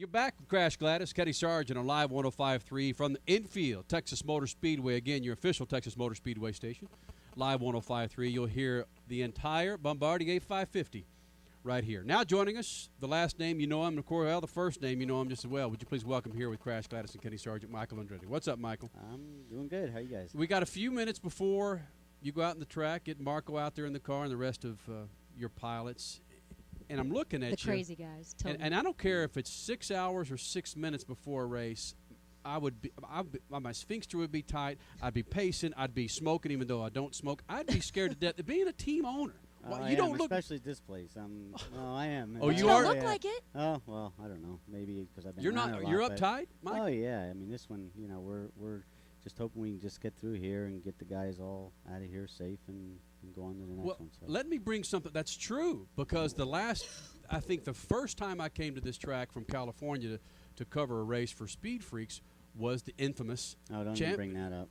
You're back with Crash Gladys, Kenny Sargent on Live 105.3 from the infield, Texas Motor Speedway. Again, your official Texas Motor Speedway station. Live 105.3. You'll hear the entire Bombardier 550 right here. Now joining us, the last name you know him, and of course, well, the first name you know him just as well. Would you please welcome here with Crash Gladys and Kenny Sargent, Michael Andretti. What's up, Michael? I'm doing good. How you guys? We got a few minutes before you go out in the track, get Marco out there in the car and the rest of your pilots. And I'm looking at the crazy guys. And I don't care if it's 6 hours or 6 minutes before a race. My sphincter would be tight. I'd be pacing. I'd be smoking, even though I don't smoke. I'd be scared to death. Being a team owner, well, you don't look. Especially at this place. I am. Oh, you don't are? look like it. Oh well, I don't know. Maybe because I've been. You're around not. a lot, You're but uptight, Mike. Oh yeah. I mean, this one. We're just hoping we can just get through here and get the guys all out of here safe and go on to the next one. So. Let me bring something that's true, because I think the first time I came to this track from California to cover a race for Speed Freaks was the infamous. Oh, don't even bring that up.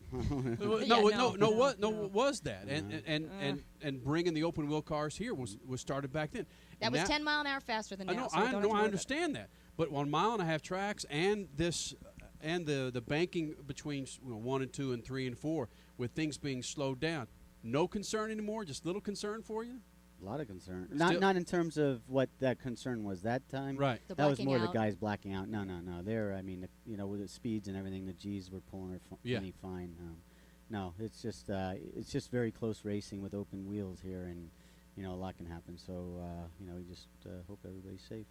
What was that? And bringing the open wheel cars here was started back then. That was 10 mile an hour faster than now. I understand that, but on mile-and-a-half tracks and this. And the banking between 1 and 2 and 3 and 4, with things being slowed down, no concern anymore. Just little concern for you. A lot of concern. Not in terms of what that concern was that time. Right. That was more the guys blacking out. No. They're with the speeds and everything, the G's were pulling her plenty fine. No, it's just very close racing with open wheels here, and a lot can happen. So we just hope everybody's safe.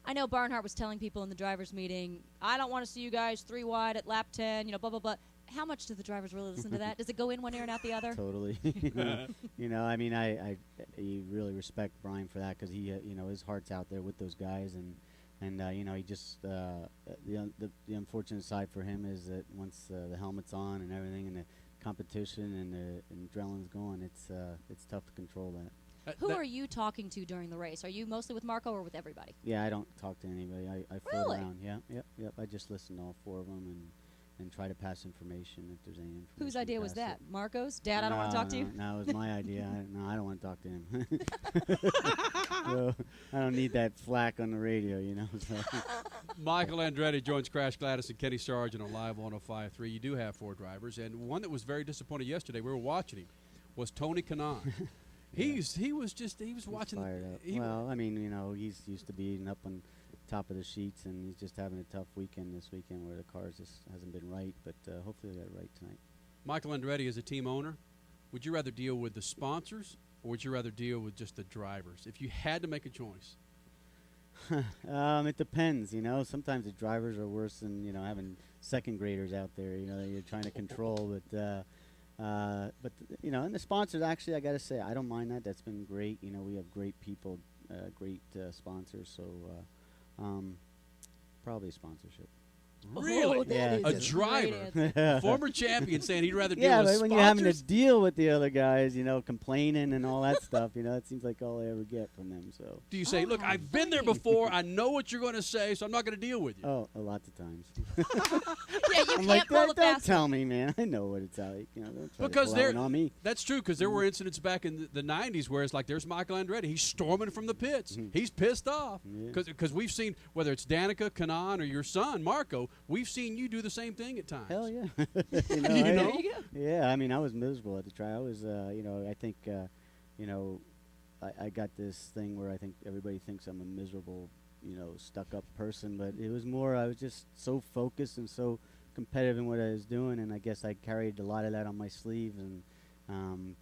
I know Barnhart was telling people in the drivers' meeting, I don't want to see you guys 3 wide at lap 10, blah, blah, blah. How much do the drivers really listen to that? Does it go in one ear and out the other? Totally. I mean, I really respect Brian for that, because he, his heart's out there with those guys, and he just the unfortunate side for him is that once the helmet's on and everything, and the competition and the adrenaline's going, it's tough to control that. Who are you talking to during the race? Are you mostly with Marco or with everybody? Yeah, I don't talk to anybody. I float Really? around. Yep. I just listen to all 4 of them and try to pass information if there's any information. Whose idea was that? Marco's? Dad, I don't want to talk to you? No, it was my idea. I don't want to talk to him. So I don't need that flack on the radio, So. Michael Andretti joins Crash Gladys and Kenny Sargent on Live 105.3. You do have 4 drivers, and one that was very disappointed yesterday, we were watching him, was Tony Kanaan. He was watching. Fired up. Well, I mean, he's used to being up on top of the sheets, and he's just having a tough weekend this weekend where the cars just hasn't been right. But hopefully they'll get it right tonight. Michael Andretti, as a team owner, would you rather deal with the sponsors or would you rather deal with just the drivers if you had to make a choice? It depends. Sometimes the drivers are worse than having second graders out there. That you're trying to control, but. And the sponsors, actually, I got to say, I don't mind that. That's been great. We have great people, great sponsors. So probably sponsorship. Really? Yeah. A driver, former champion, saying he'd rather deal with but sponsors. when you're having to deal with the other guys, complaining and all that stuff, it seems like all I ever get from them. So. Do you say, look, I've been there before. I know what you're going to say, so I'm not going to deal with you. Oh, a lot of times. Yeah, you I'm can't pull it don't fast. tell me, man. I know what it's like. Don't try Because to on me. That's true, because there were incidents back in the 90s where it's like, there's Michael Andretti. He's storming from the pits. He's pissed off. Because we've seen, whether it's Danica, Kanaan, or your son, Marco, we've seen you do the same thing at times. Hell yeah. There you go. Yeah, I mean, I was miserable at the try. I was, I think, I got this thing where I think everybody thinks I'm a miserable, stuck-up person, but it was more, I was just so focused and so competitive in what I was doing, and I guess I carried a lot of that on my sleeve. And when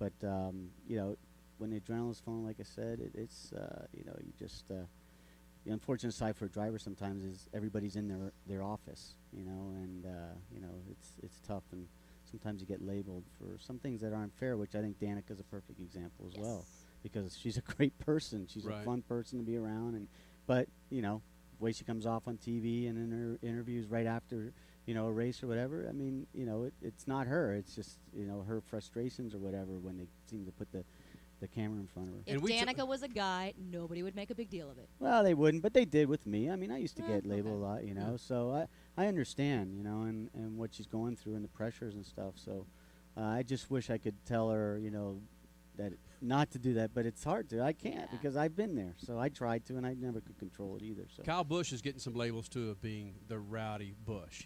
the adrenaline's flowing, like I said, it's you just the unfortunate side for a driver sometimes is everybody's in their office, and it's tough, and sometimes you get labeled for some things that aren't fair, which I think Danica's a perfect example as well, because she's a great person, she's a fun person to be around, but the way she comes off on TV and in her interviews right after a race or whatever, I mean, it's not her, it's just her frustrations or whatever when they seem to put the camera in front of her. If Danica was a guy, nobody would make a big deal of it. Well, they wouldn't, but they did with me. I mean, I used to get labeled a lot, so I understand, and what she's going through and the pressures and stuff. So I just wish I could tell her, that not to do that, but it's hard to. I can't Yeah. because I've been there. So I tried to, and I never could control it either. So Kyle Busch is getting some labels too of being the rowdy Busch,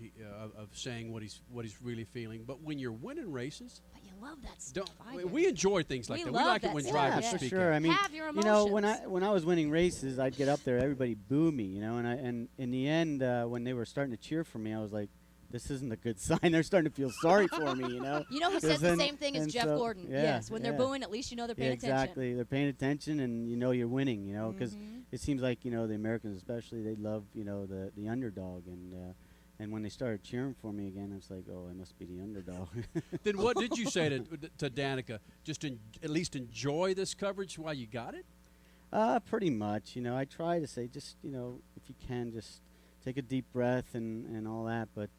of saying what he's really feeling. But when you're winning races, But you love that don't stuff. I do. we enjoy things like We that? We love like it that when stuff. drivers yeah, for speak sure. up. I mean, Have your you know, when emotions. I was winning races, I'd get up there, everybody boo me, you know, and in the end, when they were starting to cheer for me, I was like, this isn't a good sign. They're starting to feel sorry for me, you know. You know who 'Cause says the then- same thing as and Jeff so- Gordon? yeah, Yes, when they're yeah. booing, at least you know they're Yeah, paying attention. exactly. They're paying attention, and you know you're winning, you know, because Mhm. it seems like, you know, the Americans especially, they love, you know, the underdog, and when they started cheering for me again, I was like, oh, I must be the underdog. Then what did you say to Danica? Just at least enjoy this coverage while you got it? Pretty much, you know. I try to say, just, you know, if you can, just take a deep breath and all that. But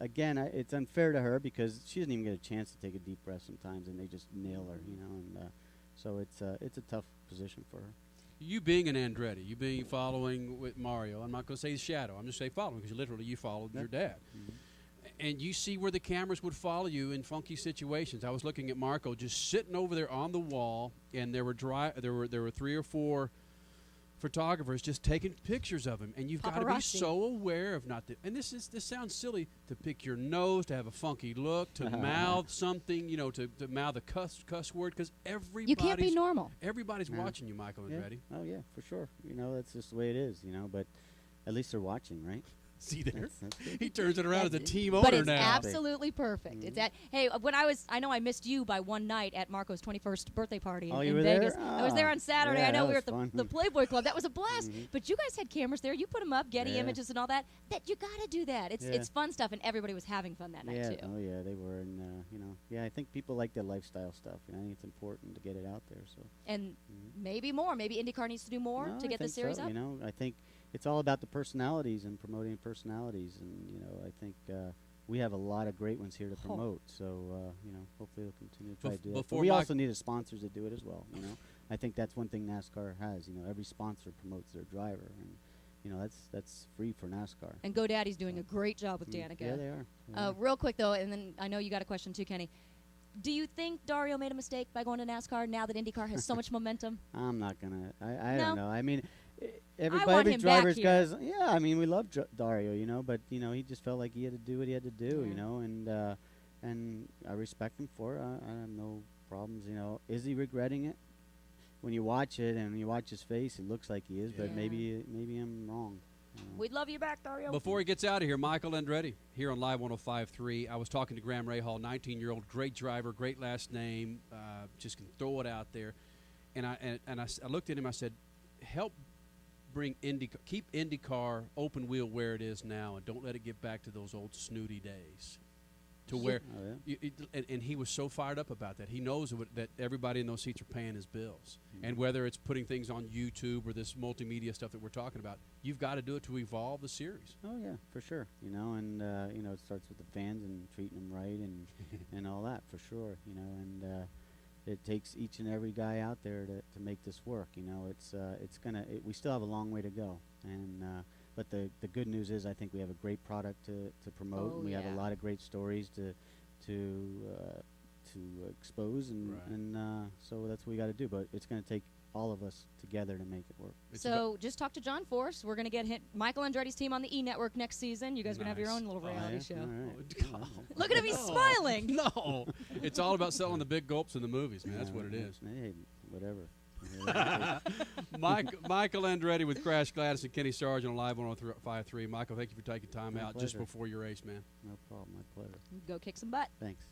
again, it's unfair to her because she doesn't even get a chance to take a deep breath sometimes, and they just nail her, you know. And so it's a tough position for her. You being an Andretti, you being following with Mario. I'm not going to say shadow. I'm just saying following because literally you followed your dad. And you see where the cameras would follow you in funky situations. I was looking at Marco just sitting over there on the wall, and there were 3 or 4 photographers just taking pictures of him. And you've got to be Paparazzi. so aware of not to. And this sounds silly to pick your nose, to have a funky look, to mouth something, you know, to mouth a cuss word because everybody's You can't be normal. Everybody's Yeah. watching you, Michael Yeah. Andretti. Oh yeah, for sure. You know, that's just the way it is. You know, but at least they're watching, right? See there, That's good. he turns it around as a That's- team But owner it's now. absolutely perfect. It's at hey when I know I missed you by one night at Marco's 21st birthday party Oh, in, you in were there? Vegas. I was there on Saturday. Yeah, I know that we were was at fun. the Playboy Club. That was a blast. Mhm. But you guys had cameras there. You put them up, Getty Yeah. images and all that. That you got to do that. It's Yeah. it's fun stuff, and everybody was having fun that night Yeah. too. Oh yeah, they were, and you know, yeah. I think people like their lifestyle stuff. You know, I think it's important to get it out there. So And Mhm. maybe more. Maybe IndyCar needs to do more No, to I get the think series so, up. You know, I think it's all about the personalities and promoting personalities, and you know, I think we have a lot of great ones here to Oh. promote. So you know, hopefully they'll continue to try to do that. But before we Mike- also need a sponsors to do it as well. You know, I think that's one thing NASCAR has. You know, every sponsor promotes their driver, and you know that's free for NASCAR. And GoDaddy's doing a great job with Mm, Danica. Yeah, they are. They are. Real quick though, and then I know you got a question too, Kenny. Do you think Dario made a mistake by going to NASCAR now that IndyCar has so much momentum? I'm not gonna. I No? don't know. I mean, want every him back driver's here. guys. Yeah, I mean, we love Dario, you know, but you know, he just felt like he had to do what he had to do, Yeah. you know, and I respect him for it. I have no problems, you know. Is he regretting it? When you watch it and you watch his face, it looks like he is, but Yeah. maybe I'm wrong. We'd love you back, Dario. Before he gets out of here, Michael Andretti here on Live 105.3. I was talking to Graham Rahal, 19-year-old, great driver, great last name, just can throw it out there. And I looked at him. I said, help bring keep IndyCar open wheel where it is now, and don't let it get back to those old snooty days. To where, Oh, yeah. and he was so fired up about that. He knows that everybody in those seats are paying his bills, and whether it's putting things on YouTube or this multimedia stuff that we're talking about, you've got to do it to evolve the series. Oh yeah, for sure. You know, and you know, it starts with the fans and treating them right and and all that for sure. You know, and it takes each and every guy out there to make this work. You know, it's gonna. We still have a long way to go, and but the good news is I think we have a great product to promote. Oh, And we have yeah. a lot of great stories to expose, and Right. and so that's what we got to do. But it's going to take all of us together to make it work. It's So just talk to John Force. We're going to get Michael Andretti's team on the E Network next season. You guys are going to have your Nice. own little Oh, reality Yeah? show. All right. Oh, Yeah. Look at him, he's smiling. No, it's all about selling the big gulps in the movies, man. That's what it is. Hey, whatever. Michael Andretti with Crash Gladys and Kenny Sargent on Live 105.3. Michael, thank you for taking time My out just pleasure. before your race, man. No problem. My pleasure. Go kick some butt. Thanks.